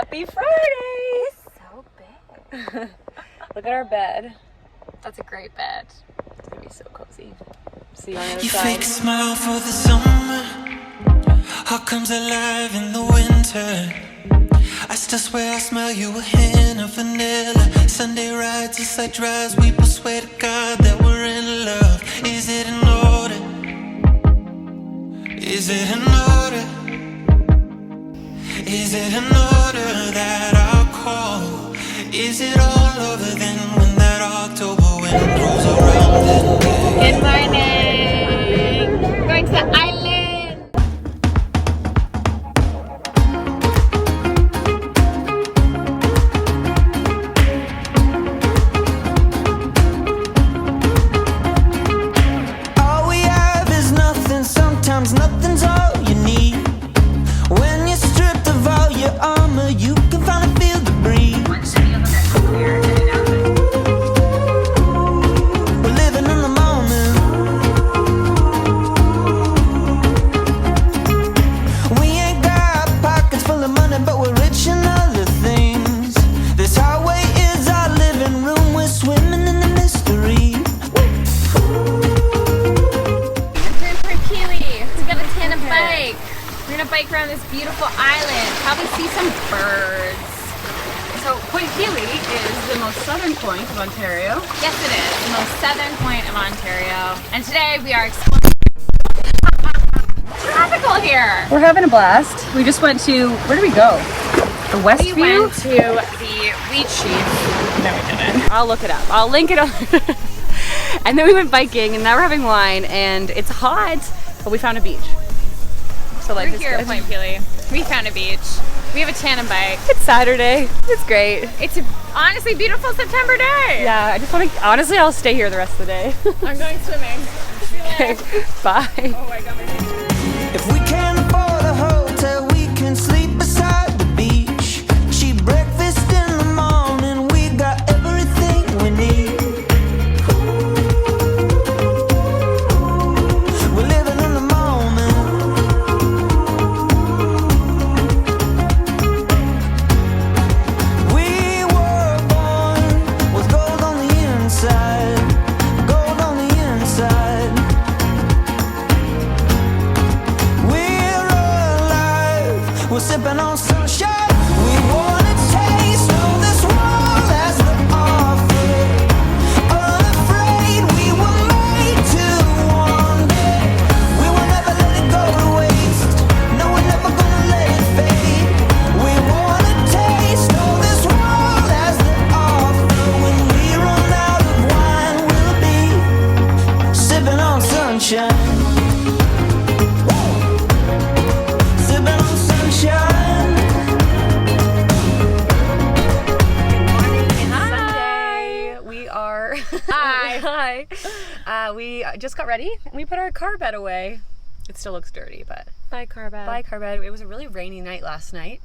Happy Friday! So big. Look at our bed. That's a great bed. It's gonna be so cozy. See you on the other You side. fake a smile for the summer, heart comes alive in the winter. I still swear I smell you, a hint of vanilla. Sunday rides, it's like drives, we both swear to God that we're in love. Is it in order? Is it in order? Is it in order that I'll call? Is it all over then when that October wind rolls around then? Good morning. We're going to the island. All we have is nothing, sometimes nothing's all you need. When you're stripped of all your armor, you can finally feel the breeze. We're living in the moment. We ain't got pockets full of money, but we're rich in other things. This highway is our living room, we're swimming in the mystery. We're for Pelee. We got a tandem bike. We're gonna bike around this beautiful island. Probably see some birds. So Point Pelee is the most southern point of Ontario. Yes, it is. The most southern point of Ontario. And today we are exploring. Tropical here. We're having a blast. We just went to, where did we go? The Westview? We went to the Beach. No, we didn't. I'll look it up. I'll link it up. And then we went biking and now we're having wine and it's hot, but we found a beach. So life We're is here at good. Point Pelee. We found a beach. We have a tandem bike. It's Saturday. It's great. It's a honestly beautiful September day. Yeah, I just want to, honestly, I'll stay here the rest of the day. I'm going swimming. See you Okay, later. bye. Oh, I got my name. If we can't afford a hotel, we can sleep beside the beach. Cheap breakfast in the morning, we got everything we need. We're living in the moment. We were born with gold on the inside, gold on the inside. We're alive, we're sipping on sunshine. We wanna taste of this world as the offer. Unafraid, we were made to wander. We will never let it go to waste. No, we're never gonna let it fade. We wanna taste of this world as the offer. When we run out of wine, we'll be sipping on sunshine. Sipping on sunshine. Sunday. We are. Hi. Hi. We just got ready and we put our car bed away. It still looks dirty, but Bye, Carbad. bye car bed. It was a really rainy night last night.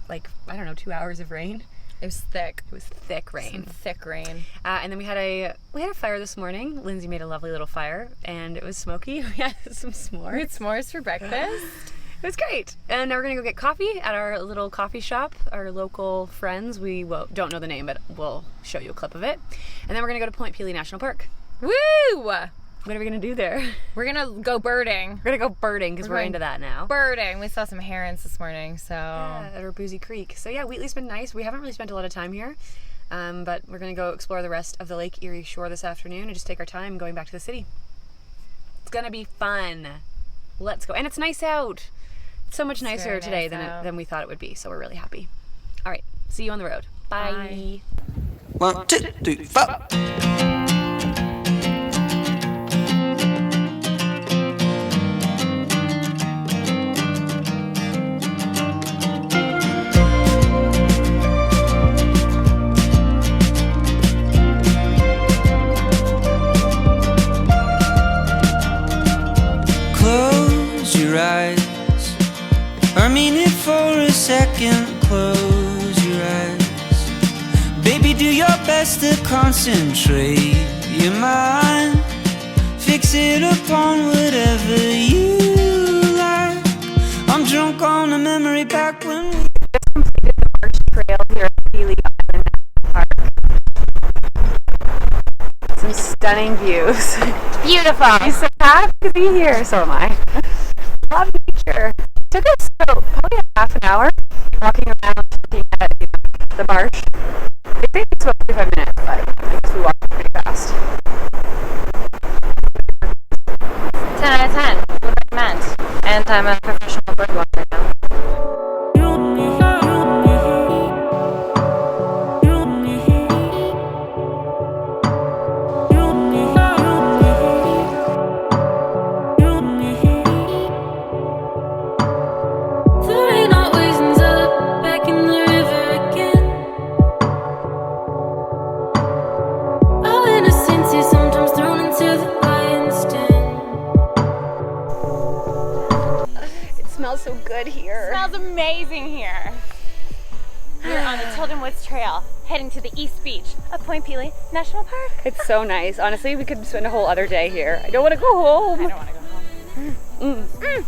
Like, I don't know, 2 hours of rain. It was thick. It was thick Some rain. thick rain. And then we had a fire this morning. Lindsay made a lovely little fire and it was smoky. We had some s'mores. We had s'mores for breakfast. It was great. And now we're gonna go get coffee at our little coffee shop, our local friends. We don't know the name, but we'll show you a clip of it. And then we're gonna go to Point Pelee National Park. Woo! What are we gonna do there? We're gonna go birding. We're gonna go birding because we're going into that now. Birding. We saw some herons this morning, so At our Boozy Creek. So yeah, Wheatley's been nice. We haven't really spent a lot of time here, but we're gonna go explore the rest of the Lake Erie shore this afternoon and just take our time going back to the city. It's gonna be fun. Let's go. And it's nice out. It's so much nicer very today nice out. than we thought it would be. So we're really happy. All right, see you on the road. Bye. 1, 2, 3, 4. Close your eyes. I mean it for a second. Close your eyes. Baby, do your best to concentrate your mind. Fix it upon whatever you like. I'm drunk on a memory back when we stunning views. Beautiful. He's so happy to be here. So am I. Love nature. Took us probably half an hour walking around looking at the marsh. They think it's about 45 minutes, but I guess we walked pretty fast. 10 out of 10. Would recommend. And I'm a professional bird watcher now. Smells so good here. Smells amazing here. We're on the Tilden Woods Trail, heading to the East Beach of Point Pelee National Park. It's so nice. Honestly, we could spend a whole other day here. I don't want to go home. I don't want to go home.